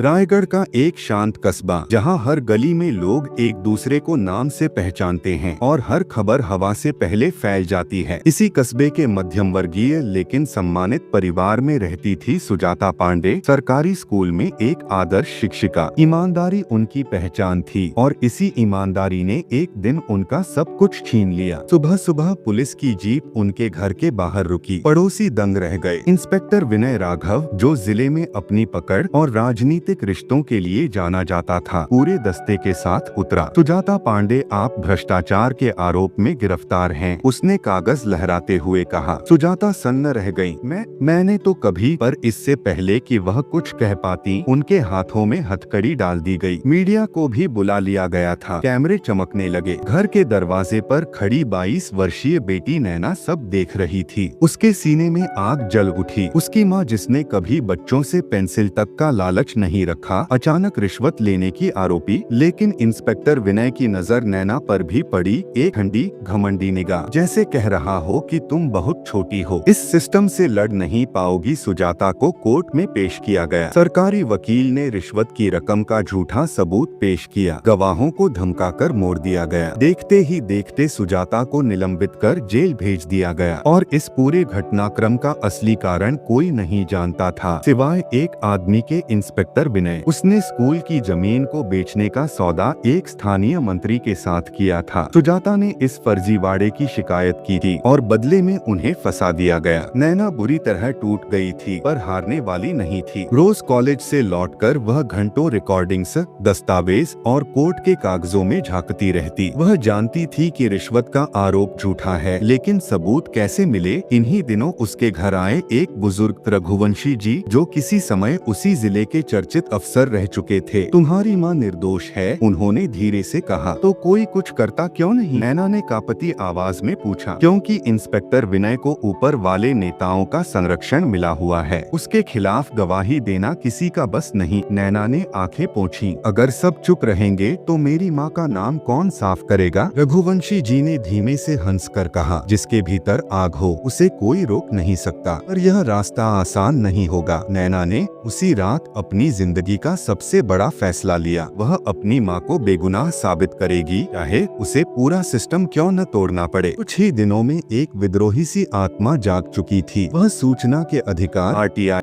रायगढ़ का एक शांत कस्बा जहां हर गली में लोग एक दूसरे को नाम से पहचानते हैं और हर खबर हवा से पहले फैल जाती है। इसी कस्बे के मध्यम वर्गीय लेकिन सम्मानित परिवार में रहती थी सुजाता पांडे। सरकारी स्कूल में एक आदर्श शिक्षिका। ईमानदारी उनकी पहचान थी और इसी ईमानदारी ने एक दिन उनका सब कुछ छीन लिया। सुबह सुबह पुलिस की जीप उनके घर के बाहर रुकी। पड़ोसी दंग रह गए। इंस्पेक्टर विनय राघव, जो जिले में अपनी पकड़ और राजनीतिक रिश्तों के लिए जाना जाता था, पूरे दस्ते के साथ उतरा। सुजाता पांडे, आप भ्रष्टाचार के आरोप में गिरफ्तार हैं, उसने कागज लहराते हुए कहा। सुजाता सन्न रह गई। मैंने तो कभी, पर इससे पहले कि वह कुछ कह पाती उनके हाथों में हथकड़ी डाल दी गई। मीडिया को भी बुला लिया गया था। कैमरे चमकने लगे। घर के दरवाजे पर खड़ी 22 वर्षीय बेटी नैना सब देख रही थी। उसके सीने में आग जल उठी। उसकी माँ, जिसने कभी बच्चों से पेंसिल तक का लालच नहीं रखा, अचानक रिश्वत लेने की आरोपी। लेकिन इंस्पेक्टर विनय की नजर नैना पर भी पड़ी, एक ठंडी घमंडी निगाह, जैसे कह रहा हो कि तुम बहुत छोटी हो, इस सिस्टम से लड़ नहीं पाओगी। सुजाता को कोर्ट में पेश किया गया। सरकारी वकील ने रिश्वत की रकम का झूठा सबूत पेश किया। गवाहों को धमकाकर मोड़ दिया गया। देखते ही देखते सुजाता को निलंबित कर जेल भेज दिया गया और इस पूरे घटनाक्रम का असली कारण कोई नहीं जानता था, सिवाय एक आदमी के, इंस्पेक्टर विनय। उसने स्कूल की जमीन को बेचने का सौदा एक स्थानीय मंत्री के साथ किया था। सुजाता ने इस फर्जीवाड़े की शिकायत की थी और बदले में उन्हें फंसा दिया गया। नैना बुरी तरह टूट गई थी, पर हारने वाली नहीं थी। रोज कॉलेज से लौटकर वह घंटों रिकॉर्डिंग्स, दस्तावेज और कोर्ट के कागजों में झांकती रहती। वह जानती थी कि रिश्वत का आरोप झूठा है, लेकिन सबूत कैसे मिले? इन्हीं दिनों उसके घर आए एक बुजुर्ग रघुवंशी जी, जो किसी समय उसी जिले के चर्चित अफसर रह चुके थे। तुम्हारी माँ निर्दोष है, उन्होंने धीरे से कहा। तो कोई कुछ करता क्यों नहीं? नैना ने कांपती आवाज में पूछा। क्योंकि इंस्पेक्टर विनय को ऊपर वाले नेताओं का संरक्षण मिला हुआ है, उसके खिलाफ गवाही देना किसी का बस नहीं। नैना ने आंखें पोंछी। अगर सब चुप रहेंगे तो मेरी माँ का नाम कौन साफ करेगा? रघुवंशी जी ने धीमे से हंसकर कहा, जिसके भीतर आग हो उसे कोई रोक नहीं सकता, पर यह रास्ता आसान नहीं होगा। नैना ने उसी रात अपनी जिंदगी का सबसे बड़ा फैसला लिया। वह अपनी माँ को बेगुनाह साबित करेगी, चाहे उसे पूरा सिस्टम क्यों न तोड़ना पड़े। कुछ ही दिनों में एक विद्रोही सी आत्मा जाग चुकी थी। वह सूचना के अधिकार RTI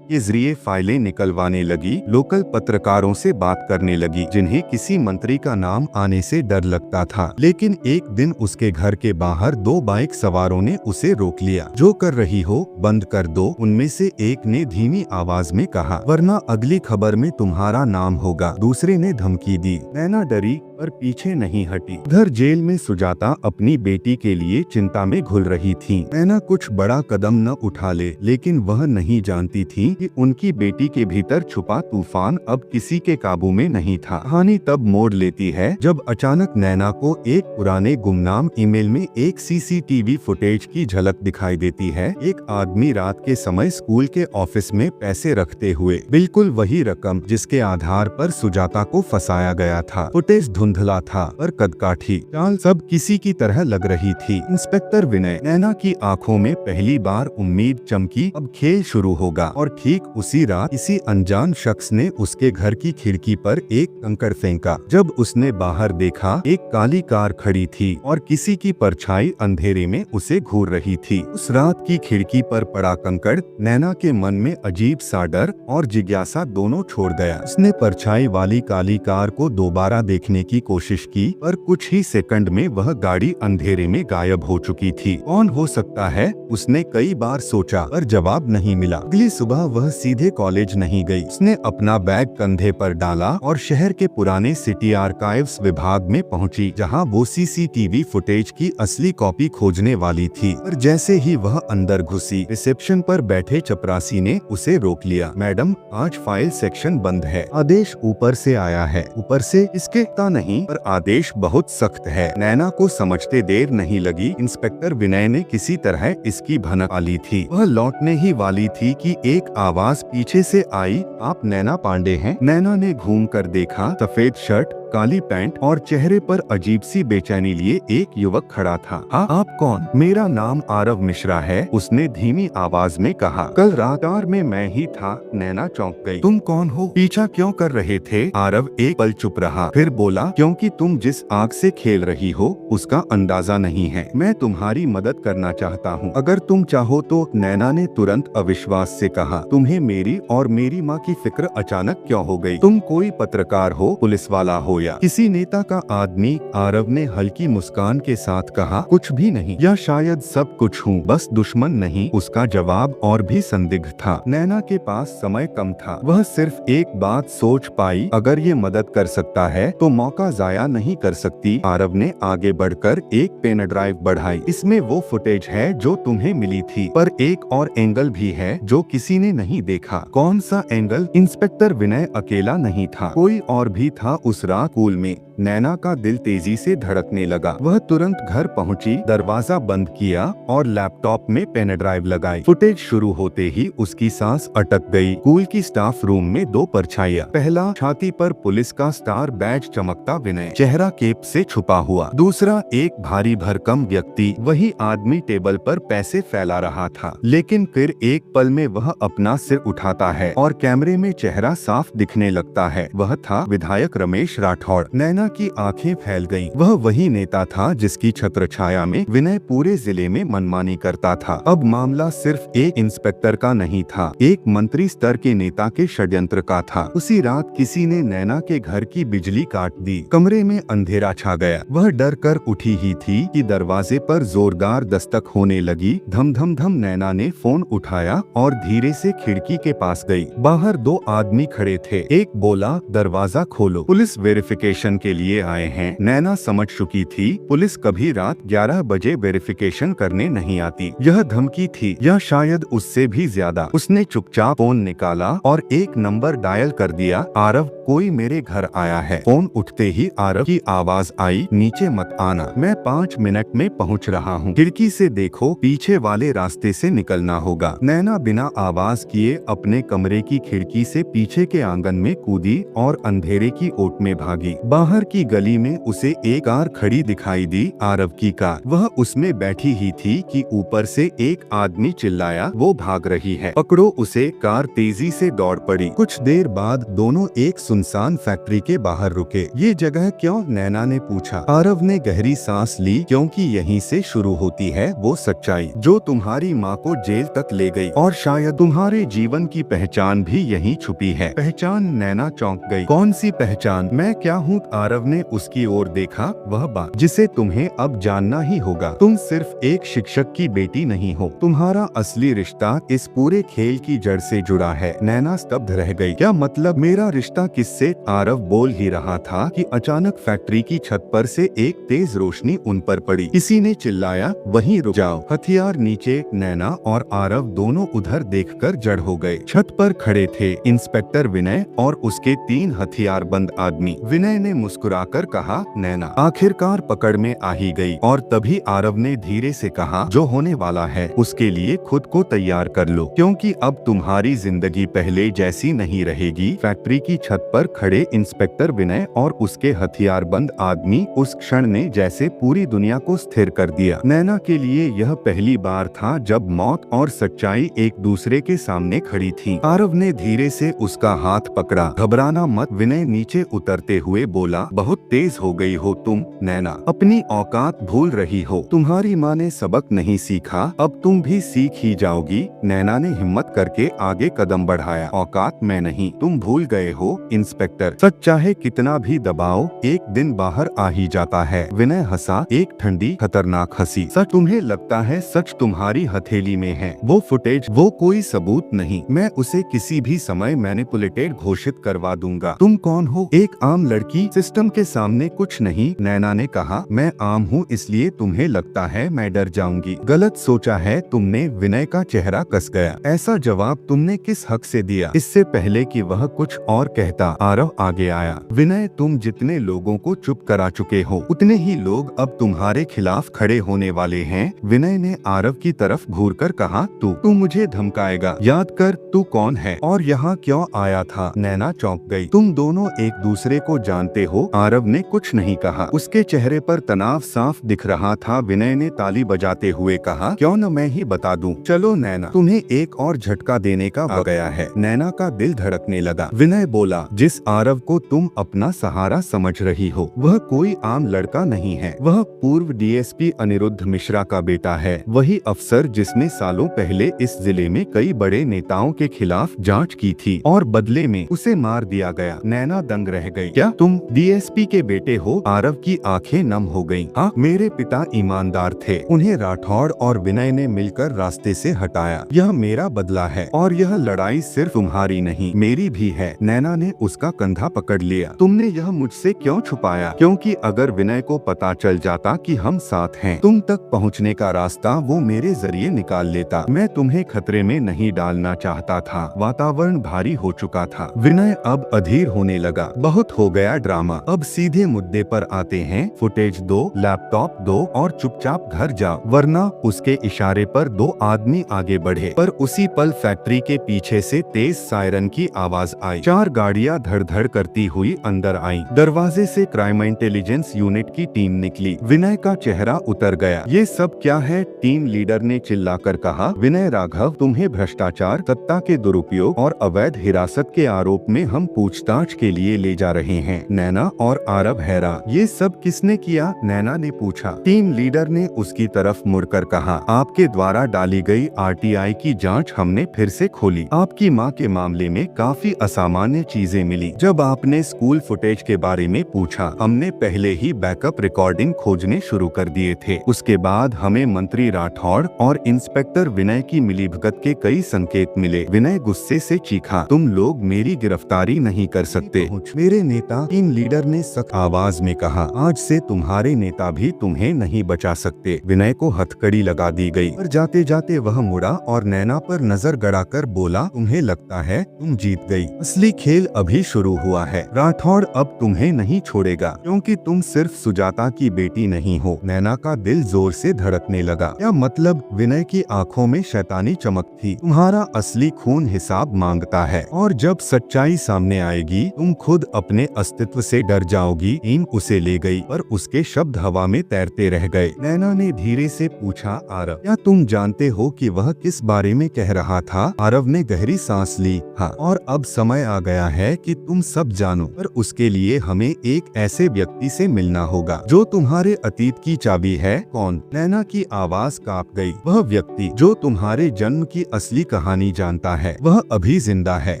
के जरिए फाइलें निकलवाने लगी, लोकल पत्रकारों से बात करने लगी, जिन्हें किसी मंत्री का नाम आने से डर लगता था। लेकिन एक दिन उसके घर के बाहर 2 बाइक सवारों ने उसे रोक लिया। जो कर रही हो बंद कर दो, उनमें से एक ने धीमी आवाज में कहा, वरना अगली खबर में तुम्हारा नाम होगा। दूसरे ने धमकी दी। नैना डरी पर पीछे नहीं हटी। उधर जेल में सुजाता अपनी बेटी के लिए चिंता में घुल रही थी। नैना कुछ बड़ा कदम न उठा ले, लेकिन वह नहीं जानती थी कि उनकी बेटी के भीतर छुपा तूफान अब किसी के काबू में नहीं था। कहानी तब मोड़ लेती है जब अचानक नैना को एक पुराने गुमनाम ईमेल में एक CCTV फुटेज की झलक दिखाई देती है। एक आदमी रात के समय स्कूल के ऑफिस में पैसे रखते हुए, बिल्कुल वही रकम जिसके आधार पर सुजाता को फंसाया गया था। फुटेज धुंधला था, पर कदकाठी चाल सब किसी की तरह लग रही थी। इंस्पेक्टर विनय। नैना की आंखों में पहली बार उम्मीद चमकी, अब खेल शुरू होगा। और ठीक उसी रात किसी अनजान शख्स ने उसके घर की खिड़की पर एक कंकड़ फेंका। जब उसने बाहर देखा, एक काली कार खड़ी थी और किसी की परछाई अंधेरे में उसे घूर रही थी। उस रात की खिड़की पर पड़ा कंकड़ नैना के मन में अजीब सा डर और जिज्ञासा दोनों छोड़ गया। उसने परछाई वाली काली कार को दोबारा देखने की कोशिश की, पर कुछ ही सेकंड में वह गाड़ी अंधेरे में गायब हो चुकी थी। कौन हो सकता है? उसने कई बार सोचा, पर जवाब नहीं मिला। अगली सुबह वह सीधे कॉलेज नहीं गई। उसने अपना बैग कंधे पर डाला और शहर के पुराने सिटी आर्काइव्स विभाग में पहुंची, जहां वो CCTV फुटेज की असली कॉपी खोजने वाली थी। पर जैसे ही वह अंदर घुसी, रिसेप्शन पर बैठे चपरासी ने उसे रोक लिया। मैडम, आज फाइल सेक्शन बंद है। आदेश ऊपर से आया है। ऊपर से? इसके पता नहीं, पर आदेश बहुत सख्त है। नैना को समझते देर नहीं लगी। इंस्पेक्टर विनय ने किसी तरह इसकी भनक आली थी। वह लौटने ही वाली थी कि एक आवाज पीछे से आई, आप नैना पांडे हैं? नैना ने घूम कर देखा। सफेद शर्ट, काली पैंट और चेहरे पर अजीब सी बेचैनी लिए एक युवक खड़ा था। हाँ, आप कौन? मेरा नाम आरव मिश्रा है, उसने धीमी आवाज में कहा। कल रात में मैं ही था। नैना चौंक गई। तुम कौन हो? पीछा क्यों कर रहे थे? आरव एक पल चुप रहा, फिर बोला, क्योंकि तुम जिस आग से खेल रही हो उसका अंदाजा नहीं है। मैं तुम्हारी मदद करना चाहता हूँ, अगर तुम चाहो तो। नैना ने तुरंत अविश्वास से कहा, तुम्हें मेरी और मेरी माँ की फिक्र अचानक क्यों हो गई? तुम कोई पत्रकार हो, पुलिस वाला हो या किसी नेता का आदमी? आरव ने हल्की मुस्कान के साथ कहा, कुछ भी नहीं, या शायद सब कुछ हूँ, बस दुश्मन नहीं। उसका जवाब और भी संदिग्ध था। नैना के पास समय कम था, वह सिर्फ एक बात सोच पाई, अगर ये मदद कर सकता है तो मौका जाया नहीं कर सकती। आरव ने आगे बढ़कर एक पेन ड्राइव बढ़ाई। इसमें वो फुटेज है जो तुम्हें मिली थी, पर एक और एंगल भी है जो किसी ने नहीं देखा। कौन सा एंगल? इंस्पेक्टर विनय अकेला नहीं था, कोई और भी था उस रात स्कूल में। नैना का दिल तेजी से धड़कने लगा। वह तुरंत घर पहुंची, दरवाजा बंद किया और लैपटॉप में पेन ड्राइव लगाई। फुटेज शुरू होते ही उसकी सांस अटक गई। स्कूल की स्टाफ रूम में दो परछाइयां। पहला, छाती पर पुलिस का स्टार बैज चमकता विनय, चेहरा केप से छुपा हुआ। दूसरा, एक भारी भरकम व्यक्ति, वही आदमी टेबल पर पैसे फैला रहा था। लेकिन फिर एक पल में वह अपना सिर उठाता है और कैमरे में चेहरा साफ दिखने लगता है। वह था विधायक रमेश राठौड़। नैना की आंखें फैल गईं। वह वही नेता था जिसकी छत्रछाया में विनय पूरे जिले में मनमानी करता था। अब मामला सिर्फ एक इंस्पेक्टर का नहीं था, एक मंत्री स्तर के नेता के षड्यंत्र का था। उसी रात किसी ने नैना के घर की बिजली काट दी। कमरे में अंधेरा छा गया। वह डर कर उठी ही थी कि दरवाजे पर जोरदार दस्तक होने लगी। धम धम धम। नैना ने फोन उठाया और धीरे से खिड़की के पास गई। बाहर दो आदमी खड़े थे। एक बोला, दरवाजा खोलो, पुलिस वेरिफिकेशन के लिए आए हैं। नैना समझ चुकी थी, पुलिस कभी रात 11 बजे वेरिफिकेशन करने नहीं आती। यह धमकी थी, या शायद उससे भी ज्यादा। उसने चुपचाप फोन निकाला और एक नंबर डायल कर दिया। आरव, कोई मेरे घर आया है। फोन उठते ही आरव की आवाज आई, नीचे मत आना, मैं 5 मिनट में पहुंच रहा हूँ। खिड़की से देखो, पीछे वाले रास्ते से निकलना होगा। नैना बिना आवाज किए अपने कमरे की खिड़की से पीछे के आंगन में कूदी और अंधेरे की ओट में भागी। बाहर की गली में उसे एक कार खड़ी दिखाई दी, आरव की कार। वह उसमें बैठी ही थी कि ऊपर से एक आदमी चिल्लाया, वो भाग रही है, पकड़ो उसे। कार तेजी से दौड़ पड़ी। कुछ देर बाद दोनों एक सुनसान फैक्ट्री के बाहर रुके। ये जगह क्यों? नैना ने पूछा। आरव ने गहरी सांस ली, क्योंकि यहीं से शुरू होती है वो सच्चाई जो तुम्हारी माँ को जेल तक ले गई, और शायद तुम्हारे जीवन की पहचान भी यहीं छुपी है। पहचान? नैना चौंक गई। कौन सी पहचान? मैं क्या हूँ? आरव ने उसकी ओर देखा। वह बात जिसे तुम्हें अब जानना ही होगा। तुम सिर्फ एक शिक्षक की बेटी नहीं हो, तुम्हारा असली रिश्ता इस पूरे खेल की जड़ से जुड़ा है। नैना स्तब्ध रह गई। क्या मतलब? मेरा रिश्ता किससे? आरव बोल ही रहा था कि अचानक फैक्ट्री की छत पर से एक तेज रोशनी उन पर पड़ी। किसी ने चिल्लाया, वहीं रुक जाओ, हथियार नीचे। नैना और आरव दोनों उधर देखकर जड़ हो गए। छत पर खड़े थे इंस्पेक्टर विनय और उसके 3 हथियारबंद आदमी। विनय ने मुस्कुराकर कहा, नैना आखिरकार पकड़ में आ ही गई। और तभी आरव ने धीरे से कहा, जो होने वाला है उसके लिए खुद को तैयार कर लो, क्योंकि अब तुम्हारी जिंदगी पहले जैसी नहीं रहेगी। फैक्ट्री की छत पर खड़े इंस्पेक्टर विनय और उसके हथियारबंद आदमी उस क्षण ने जैसे पूरी दुनिया को स्थिर कर दिया। नैना के लिए यह पहली बार था जब मौत और सच्चाई एक दूसरे के सामने खड़ी थी। आरव ने धीरे से उसका हाथ पकड़ा। घबराना मत, विनय नीचे उतरते हुए बोला, बहुत तेज हो गई हो तुम नैना, अपनी औकात भूल रही हो। तुम्हारी माँ ने सबक नहीं सीखा, अब तुम भी सीख ही जाओगी। नैना ने हिम्मत करके आगे कदम बढ़ाया। औकात मैं नहीं, तुम भूल गए हो इंस्पेक्टर। सच चाहे कितना भी दबाओ, एक दिन बाहर आ ही जाता है। विनय हंसा, एक ठंडी खतरनाक हंसी। सच? तुम्हें लगता है सच तुम्हारी हथेली में है? वो फुटेज, वो कोई सबूत नहीं, मैं उसे किसी भी समय मैनिपुलेटेड घोषित करवा दूंगा। तुम कौन हो? एक आम लड़की, सिस्टम के सामने कुछ नहीं। नैना ने कहा, मैं आम हूँ इसलिए तुम्हें लगता है मैं डर जाऊंगी। गलत सोचा है तुमने। विनय का चेहरा कस गया। ऐसा जवाब तुमने किस हक से दिया? इससे पहले कि वह कुछ और कहता, आरव आगे आया। विनय, तुम जितने लोगों को चुप करा चुके हो, उतने ही लोग अब तुम्हारे खिलाफ खड़े होने वाले हैं। विनय ने आरव की तरफ घूरकर कहा, तू मुझे धमकाएगा? याद कर तू कौन है और यहाँ क्यों आया था। नैना चौंक गई। तुम दोनों एक दूसरे को जानते हो? आरव ने कुछ नहीं कहा। उसके चेहरे पर तनाव साफ दिख रहा था। विनय ने ताली बजाते हुए कहा, क्यों न मैं ही बता दूं। चलो नैना, तुम्हें एक और झटका देने का आ गया है। नैना का दिल धड़कने लगा। विनय बोला, जिस आरव को तुम अपना सहारा समझ रही हो वह कोई आम लड़का नहीं है। वह पूर्व डीएसपी अनिरुद्ध मिश्रा का बेटा है। वही अफसर जिसने सालों पहले इस जिले में कई बड़े नेताओं के खिलाफ जांच की थी और बदले में उसे मार दिया गया। नैना दंग रह गई। क्या तुम डीएसपी के बेटे हो? आरव की आंखें नम हो गईं। हाँ, मेरे पिता ईमानदार थे। उन्हें राठौड़ और विनय ने मिलकर रास्ते से हटाया। यह मेरा बदला है और यह लड़ाई सिर्फ तुम्हारी नहीं मेरी भी है। नैना ने उसका कंधा पकड़ लिया। तुमने यह मुझसे क्यों छुपाया? क्योंकि अगर विनय को पता चल जाता कि हम साथ हैं, तुम तक पहुंचने का रास्ता वो मेरे जरिए निकाल लेता। मैं तुम्हें खतरे में नहीं डालना चाहता था। वातावरण भारी हो चुका था। विनय अब अधीर होने लगा। बहुत हो गया ड्रामा, अब सीधे मुद्दे पर आते हैं। फुटेज दो, लैपटॉप दो और चुपचाप घर जाओ, वरना उसके इशारे पर दो आदमी आगे बढ़े। पर उसी पल फैक्ट्री के पीछे से तेज सायरन की आवाज आई। 4 गाड़ियां धड़-धड़ करती हुई अंदर आईं। दरवाजे से क्राइम इंटेलिजेंस यूनिट की टीम निकली। विनय का चेहरा उतर गया। ये सब क्या है? टीम लीडर ने चिल्लाकर कहा। विनय राघव, तुम्हें भ्रष्टाचार, सत्ता के दुरुपयोग और अवैध हिरासत के आरोप में हम पूछताछ के लिए ले जा रहे हैं। नैना और आरव हैरान। ये सब किसने किया? नैना ने पूछा। टीम लीडर ने उसकी तरफ मुड़कर कहा, आपके द्वारा डाली गई आरटीआई की जांच हमने फिर से खोली। आपकी मां के मामले में काफी असामान्य चीजें मिली। जब आपने स्कूल फुटेज के बारे में पूछा, हमने पहले ही बैकअप रिकॉर्डिंग खोजने शुरू कर दिए थे। उसके बाद हमें मंत्री राठौड़ और इंस्पेक्टर विनय की मिलीभगत के कई संकेत मिले। विनय गुस्से से चीखा, तुम लोग मेरी गिरफ्तारी नहीं कर सकते। मेरे नेता, टीम लीडर ने सख्त आवाज में कहा, आज से तुम्हारे नेता भी तुम्हें नहीं बचा सकते। विनय को हथकड़ी लगा दी गई। पर जाते जाते वह मुड़ा और नैना पर नजर गड़ाकर बोला, तुम्हें लगता है तुम जीत गई? असली खेल अभी शुरू हुआ है। राठौड़ अब तुम्हें नहीं छोड़ेगा, क्योंकि तुम सिर्फ सुजाता की बेटी नहीं हो। नैना का दिल जोर से धड़कने लगा। क्या मतलब? विनय की आंखों में शैतानी चमक थी। तुम्हारा असली खून हिसाब मांगता है और जब सच्चाई सामने आएगी तुम खुद अपने अस्तित्व से डर जाओगी। टीम उसे ले गई पर उसके शब्द हवा में तैरते रह गए। नैना ने धीरे से पूछा, आरव, क्या तुम जानते हो कि वह किस बारे में कह रहा था? आरव ने गहरी सांस ली। हाँ, और अब समय आ गया है कि तुम सब जानो, पर उसके लिए हमें एक ऐसे व्यक्ति से मिलना होगा जो तुम्हारे अतीत की चाबी है। कौन? नैना की आवाज कांप गई। वह व्यक्ति जो तुम्हारे जन्म की असली कहानी जानता है। वह अभी जिंदा है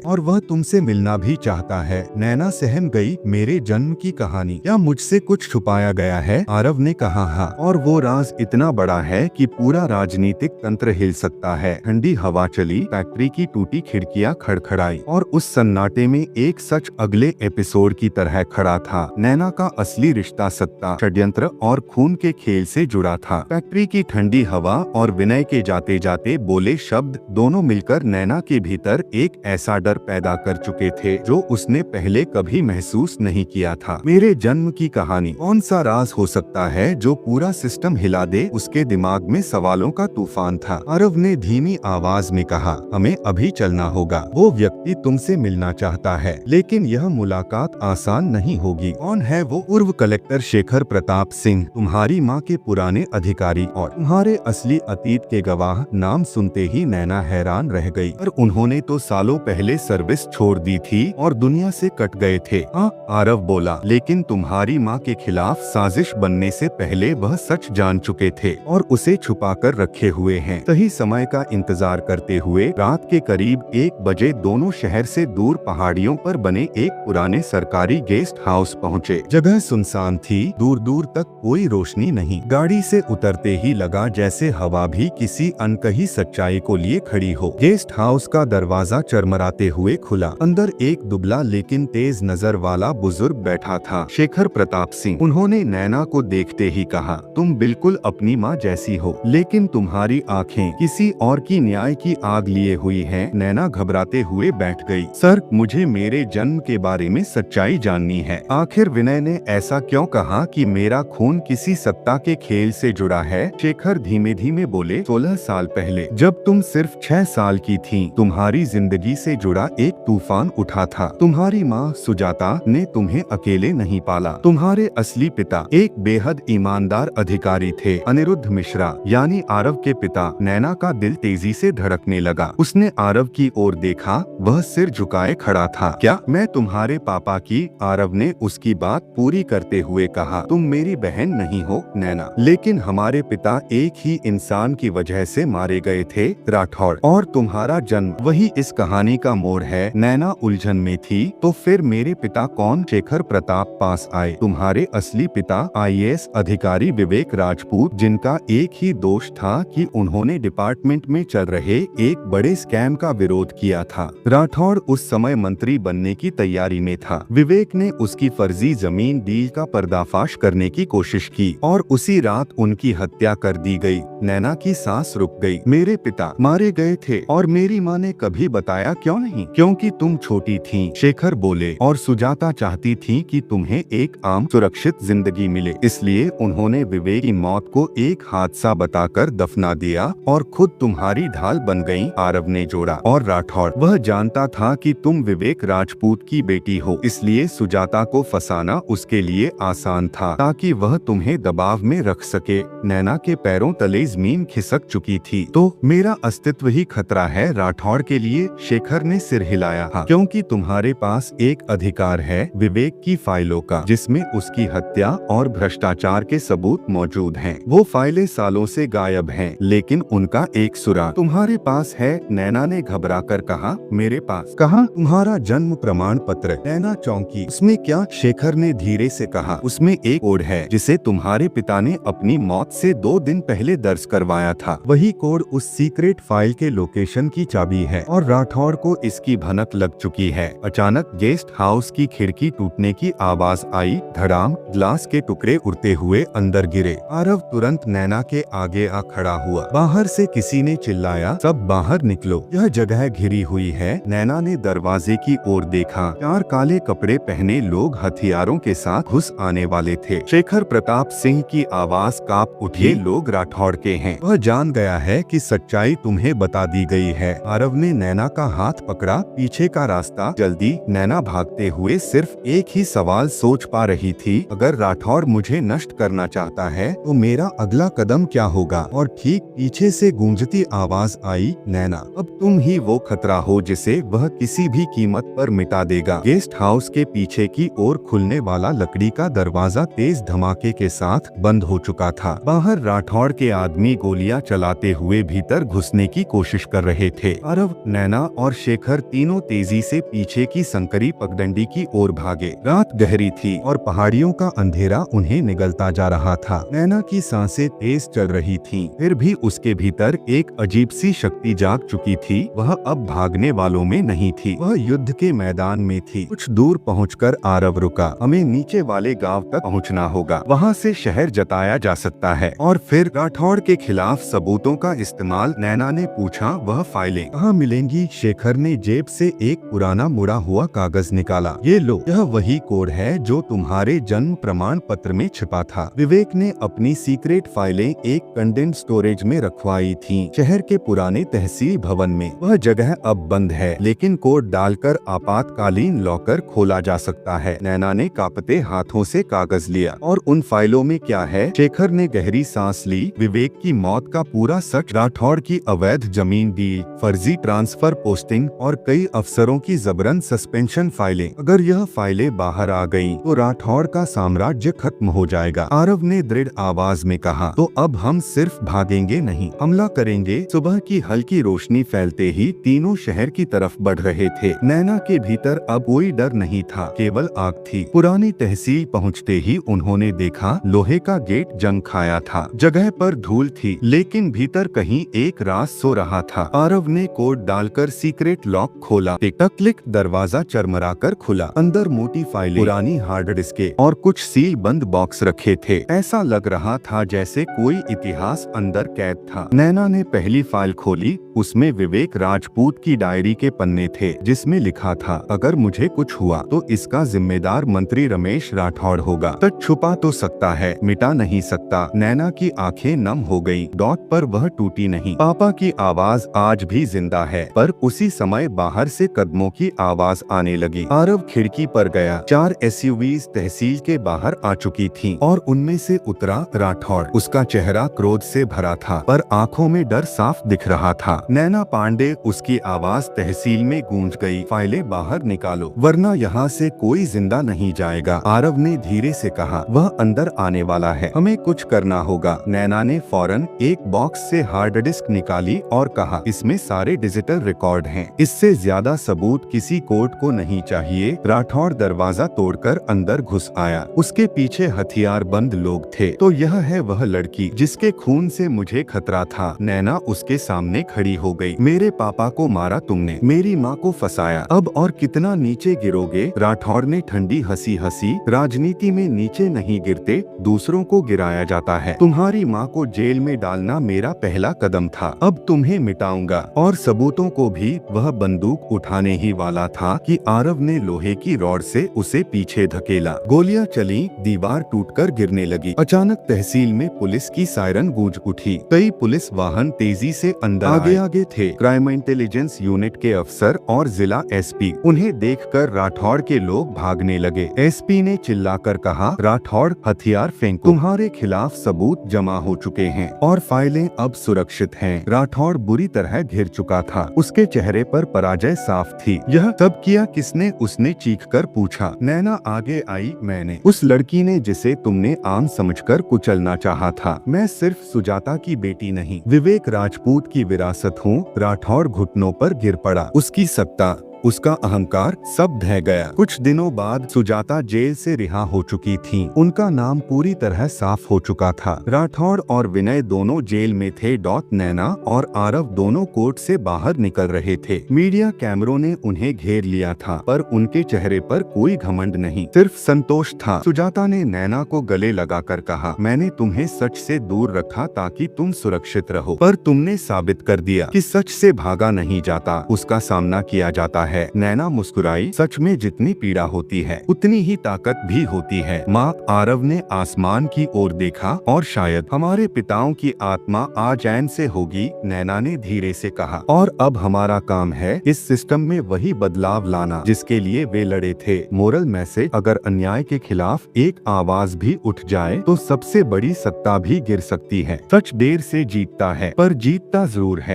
और वह तुमसे मिलना भी चाहता है। नैना सहम गई। मेरे जन्म की कहानी? क्या मुझसे कुछ छुपाया गया है? आरव ने कहा, हाँ, और वो राज इतना बड़ा है कि पूरा राजनीतिक तंत्र हिल सकता है। ठंडी हवा चली, फैक्ट्री की टूटी खिड़कियां खड़खड़ाई और उस सन्नाटे में एक सच अगले एपिसोड की तरह खड़ा था। नैना का असली रिश्ता सत्ता, षड्यंत्र और खून के खेल से जुड़ा था। फैक्ट्री की ठंडी हवा और विनय के जाते जाते बोले शब्द दोनों मिलकर नैना के भीतर एक ऐसा डर पैदा कर चुके थे जो उसने पहले कभी महसूस नहीं किया था। मेरे जन्म की कहानी? कौन सा राज हो सकता है जो पूरा सिस्टम हिला दे? उसके दिमाग में सवालों का तूफान था। आरव ने धीमी आवाज में कहा, हमें अभी चलना होगा। वो व्यक्ति तुमसे मिलना चाहता है, लेकिन यह मुलाकात आसान नहीं होगी। कौन है वो? पूर्व कलेक्टर शेखर प्रताप सिंह, तुम्हारी माँ के पुराने अधिकारी और तुम्हारे असली अतीत के गवाह। नाम सुनते ही नैना हैरान रह गई। पर उन्होंने तो सालों पहले सर्विस छोड़ दी थी और दुनिया से कट गए थे। हाँ, आरव बोला, लेकिन तुम्हारी माँ के खिलाफ साजिश बनने से पहले वह सच जान चुके थे और उसे छुपाकर रखे हुए हैं। सही समय का इंतजार करते हुए रात के करीब 1 बजे दोनों शहर से दूर पहाड़ियों पर बने एक पुराने सरकारी गेस्ट हाउस पहुँचे। जगह सुनसान थी, दूर दूर तक कोई रोशनी नहीं। गाड़ी से उतरते ही लगा जैसे हवा भी किसी अनकही सच्चाई को लिए खड़ी हो। गेस्ट हाउस का दरवाजा चरमराते हुए खुला। अंदर एक दुबला लेकिन तेज नजर वाला बुजुर्ग बैठा था, शेखर प्रताप सिंह। उन्होंने नैना को देखते ही कहा, तुम बिल्कुल अपनी माँ जैसी हो, लेकिन तुम्हारी आंखें किसी और की न्याय की आग लिए हुई हैं। नैना घबराते हुए बैठ गई। सर, मुझे मेरे जन्म के बारे में सच्चाई जाननी है। आखिर विनय ने ऐसा क्यों कहा कि मेरा खून किसी सत्ता के खेल से जुड़ा है? शेखर धीमे धीमे बोले, 16 साल पहले जब तुम सिर्फ 6 साल की थीं, तुम्हारी जिंदगी से जुड़ा एक तूफान उठा था। तुम्हारी माँ सुजाता ने तुम्हें अकेले नहीं पाला। तुम्हारे असली पिता एक बेहद ईमानदार अधिकारी थे। अनिरुद्ध मिश्रा यानी आरव के पिता। नैना का दिल तेजी से धड़कने लगा। उसने आरव की ओर देखा, वह सिर झुकाए खड़ा था। क्या मैं तुम्हारे पापा की? आरव ने उसकी बात पूरी करते हुए कहा। तुम मेरी बहन नहीं हो नैना, लेकिन हमारे पिता एक ही इंसान की वजह से मारे गए थे, राठौड़। और तुम्हारा जन्म वही इस कहानी का मोड़ है। नैना उलझन में थी। तो फिर मेरे पिता कौन? शेखर प्रताप पास आए। तुम्हारे असली पिता IAS अधिकारी विवेक राजपूत, जिनका एक ही दोष था कि उन्होंने डिपार्टमेंट में चल रहे एक बड़े स्कैम का विरोध किया था। राठौड़ उस समय मंत्री बनने की तैयारी में था। विवेक ने उसकी फर्जी जमीन डील का पर्दाफाश करने की कोशिश की और उसी रात उनकी हत्या कर दी गई। नैना की सांस रुक गई। मेरे पिता मारे गए थे और मेरी माँ ने कभी बताया क्यों नहीं? क्योंकि तुम छोटी थीं, शेखर बोले, और सुजाता चाहती थी कि तुम्हें एक आम सुरक्षित जिंदगी मिले। इसलिए उन्होंने विवेक की मौत को एक हादसा बताकर दफना दिया और खुद तुम्हारी ढाल बन गईं, आरव ने जोड़ा। और राठौड़, वह जानता था कि तुम विवेक राजपूत की बेटी हो, इसलिए सुजाता को फंसाना उसके लिए आसान था ताकि वह तुम्हें दबाव में रख सके। नैना के पैरों तले जमीन खिसक चुकी थी। तो मेरा अस्तित्व ही खतरा है राठौड़ के लिए? शेखर ने सिर हिलाया। हाँ, क्योंकि तुम्हारे पास एक अधिकार है विवेक की फाइलों का, जिसमें उसकी हत्या और भ्रष्टाचार के सबूत मौजूद हैं। वो फाइलें सालों से गायब हैं, लेकिन उनका एक सुराग तुम्हारे पास है। नैना ने घबराकर कहा। मेरे पास? कहा? तुम्हारा जन्म प्रमाण पत्र। नैना चौंकी। उसमें क्या? शेखर ने धीरे से कहा। उसमें एक कोड है जिसे तुम्हारे पिता ने अपनी मौत से 2 दिन पहले दर्ज करवाया था। वही कोड उस सीक्रेट फाइल के लोकेशन की चाबी है और राठौड़ को इसकी भनक लग चुकी है। अचानक गेस्ट हाउस की खिड़की टूटने की आवाज आई। धड़ाम, ग्लास के टुकड़े उड़ते हुए अंदर गिरे। आरव तुरंत नैना के आगे आ खड़ा हुआ। बाहर से किसी ने चिल्लाया, सब बाहर निकलो, यह जगह घिरी हुई है। नैना ने दरवाजे की ओर देखा। 4 काले कपड़े पहने लोग हथियारों के साथ घुस आने वाले थे। शेखर प्रताप सिंह की आवाज कांप उठी। ये लोग राठौड़ के हैं। वह जान गया है कि सच्चाई तुम्हें बता दी गई है। आरव ने नैना का हाथ पकड़ा। पीछे का रास्ता। जल्दी। नैना भागते हुए सिर्फ एक ही सवाल सोच पा रही थी, अगर राठौड़ मुझे नष्ट करना चाहता है तो मेरा अगला कदम क्या होगा? और ठीक पीछे से गूंजती आवाज आई, नैना, अब तुम ही वो खतरा हो जिसे वह किसी भी कीमत पर मिटा देगा। गेस्ट हाउस के पीछे की ओर खुलने वाला लकड़ी का दरवाजा तेज धमाके के साथ बंद हो चुका था। बाहर राठौड़ के आदमी गोलियां चलाते हुए भीतर घुसने की कोशिश कर रहे थे। आरव, नैना और शेखर तीनों तेजी से पीछे की संकरी पगडंडी की ओर भागे। रात गहरी थी और पहाड़ियों का अंधेरा उन्हें निगलता जा रहा था। नैना की सांसें तेज चल रही थीं, फिर भी उसके भीतर एक अजीब सी शक्ति जाग चुकी थी। वह अब भागने वालों में नहीं थी, वह युद्ध के मैदान में थी। कुछ दूर पहुंचकर आरव रुका। हमें नीचे वाले गांव तक पहुंचना होगा, वहां से शहर जताया जा सकता है। और फिर राठौड़ के खिलाफ सबूतों का इस्तेमाल। नैना ने पूछा, वह फाइलें कहाँ मिलेंगी? शेखर ने जेब से एक पुराना मुड़ा हुआ कागज निकाला। ये लो, यह वही कोड है जो तुम्हारे जन्म प्रमाण पत्र में छिपा था। विवेक ने अपनी सीक्रेट फाइलें एक कंडेंस्ड स्टोरेज में रखवाई थीं, शहर के पुराने तहसील भवन में। वह जगह अब बंद है, लेकिन कोड डालकर आपातकालीन लॉकर खोला जा सकता है। नैना ने कांपते हाथों से कागज लिया। और उन फाइलों में क्या है? शेखर ने गहरी सांस ली। विवेक की मौत का पूरा सच, राठौड़ की अवैध जमीन डील, फर्जी ट्रांसफर पोस्टिंग और कई अफसरों की जबरन सस्पेंशन फाइलें। अगर यह फाइलें बाहर आ गईं, तो राठौड़ का साम्राज्य खत्म हो जाएगा। आरव ने दृढ़ आवाज में कहा। तो अब हम सिर्फ भागेंगे नहीं, हमला करेंगे। सुबह की हल्की रोशनी फैलते ही तीनों शहर की तरफ बढ़ रहे थे। नैना के भीतर अब कोई डर नहीं था, केवल आग थी। पुरानी तहसील पहुंचते ही उन्होंने देखा, लोहे का गेट जंग खाया था। जगह पर धूल थी, लेकिन भीतर कहीं एक राज सो रहा था। आरव ने कोड डालकर सीक्रेट लॉक खोला। टिक टक क्लिक, दरवाजा चरमराकर खुला। अंदर मोटी फाइलें, पुरानी हार्ड डिस्कें और कुछ सील बंद बॉक्स रखे थे। ऐसा लग रहा था जैसे कोई इतिहास अंदर कैद था। नैना ने पहली फाइल खोली। उसमें विवेक राजपूत की डायरी के पन्ने थे, जिसमें लिखा था, अगर मुझे कुछ हुआ तो इसका जिम्मेदार मंत्री रमेश राठौड़ होगा। सच छुपा तो सकता है, मिटा नहीं सकता। नैना की आंखें नम हो गई। डॉट पर वह टूटी नहीं। पापा की आवाज आज भी जिंदा है। पर उसी समय बाहर से कदमों की आवाज आने लगी। आरव खिड़की पर गया। 4 एसयूवीज तहसील के बाहर आ चुकी थीं और उनमें से उतरा राठौड़। उसका चेहरा क्रोध से भरा था, पर आंखों में डर साफ दिख रहा था। नैना पांडे, उसकी आवाज तहसील में गूंज गई। फाइलें बाहर निकालो, वरना यहाँ से कोई जिंदा नहीं जाएगा। आरव ने धीरे से कहा। वह अंदर आने वाला है, हमें कुछ करना होगा। नैना ने फौरन एक बॉक्स से हार्ड डिस्क निकाली और कहा, इसमें सारे डिजिटल रिकॉर्ड हैं। इससे ज्यादा सबूत किसी कोर्ट को नहीं चाहिए। राठौड़ दरवाजा तोड़कर अंदर घुस आया। उसके पीछे हथियार बंद लोग थे। तो यह है वह लड़की जिसके खून से मुझे खतरा था। नैना उसके सामने खड़ी हो गई। मेरे पापा को मारा तुमने, मेरी माँ को फंसाया, अब और कितना नीचे गिरोगे? राठौड़ ने ठंडी हंसी हंसी। राजनीति में नीचे नहीं गिरते, दूसरों को गिराया जाता है। तुम्हारी माँ को जेल में डालना मेरा पहला कदम था, अब तुम्हें मिटाऊंगा और सबूतों को भी। वह बंदूक उठाने ही वाला था कि आरव ने लोहे की रॉड से उसे पीछे धकेला। गोलियां चली, दीवार टूटकर गिरने लगी। अचानक तहसील में पुलिस की सायरन गूंज उठी। कई पुलिस वाहन तेजी से अंदर आगे थे। क्राइम इंटेलिजेंस यूनिट के अफसर और जिला एसपी। उन्हें देखकर राठौड़ के लोग भागने लगे। एसपी ने चिल्लाकर कहा, राठौड़ हथियार फेंको, तुम्हारे खिलाफ सबूत जमा हो चुके हैं और फाइलें अब सुरक्षित हैं। राठौड़ बुरी तरह घिर चुका था। उसके चेहरे पर पराजय साफ थी। यह सब किया किसने? उसने चीखकर पूछा। नैना आगे आई। मैंने। उस लड़की ने जिसे तुमने आम समझकर कुचलना चाहा था। मैं सिर्फ सुजाता की बेटी नहीं, विवेक राजपूत की विरासत हूँ। राठौड़ घुटनों पर गिर पड़ा। उसकी सत्ता, उसका अहंकार सब ढह गया। कुछ दिनों बाद सुजाता जेल से रिहा हो चुकी थीं। उनका नाम पूरी तरह साफ हो चुका था। राठौड़ और विनय दोनों जेल में थे। नैना और आरव दोनों कोर्ट से बाहर निकल रहे थे। मीडिया कैमरों ने उन्हें घेर लिया था, पर उनके चेहरे पर कोई घमंड नहीं, सिर्फ संतोष था। सुजाता ने नैना को गले लगाकर कहा, मैंने तुम्हें सच से दूर रखा ताकि तुम सुरक्षित रहो, पर तुमने साबित कर दिया कि सच से भागा नहीं जाता, उसका सामना किया जाता है। नैना मुस्कुराई। सच में जितनी पीड़ा होती है उतनी ही ताकत भी होती है। माँ। आरव ने आसमान की ओर देखा। और शायद हमारे पिताओं की आत्मा आज चैन से होगी, नैना ने धीरे से कहा। और अब हमारा काम है इस सिस्टम में वही बदलाव लाना जिसके लिए वे लड़े थे। मोरल मैसेज, अगर अन्याय के खिलाफ एक आवाज भी उठ जाए तो सबसे बड़ी सत्ता भी गिर सकती है। सच देर से जीतता है, पर जीतता जरूर है।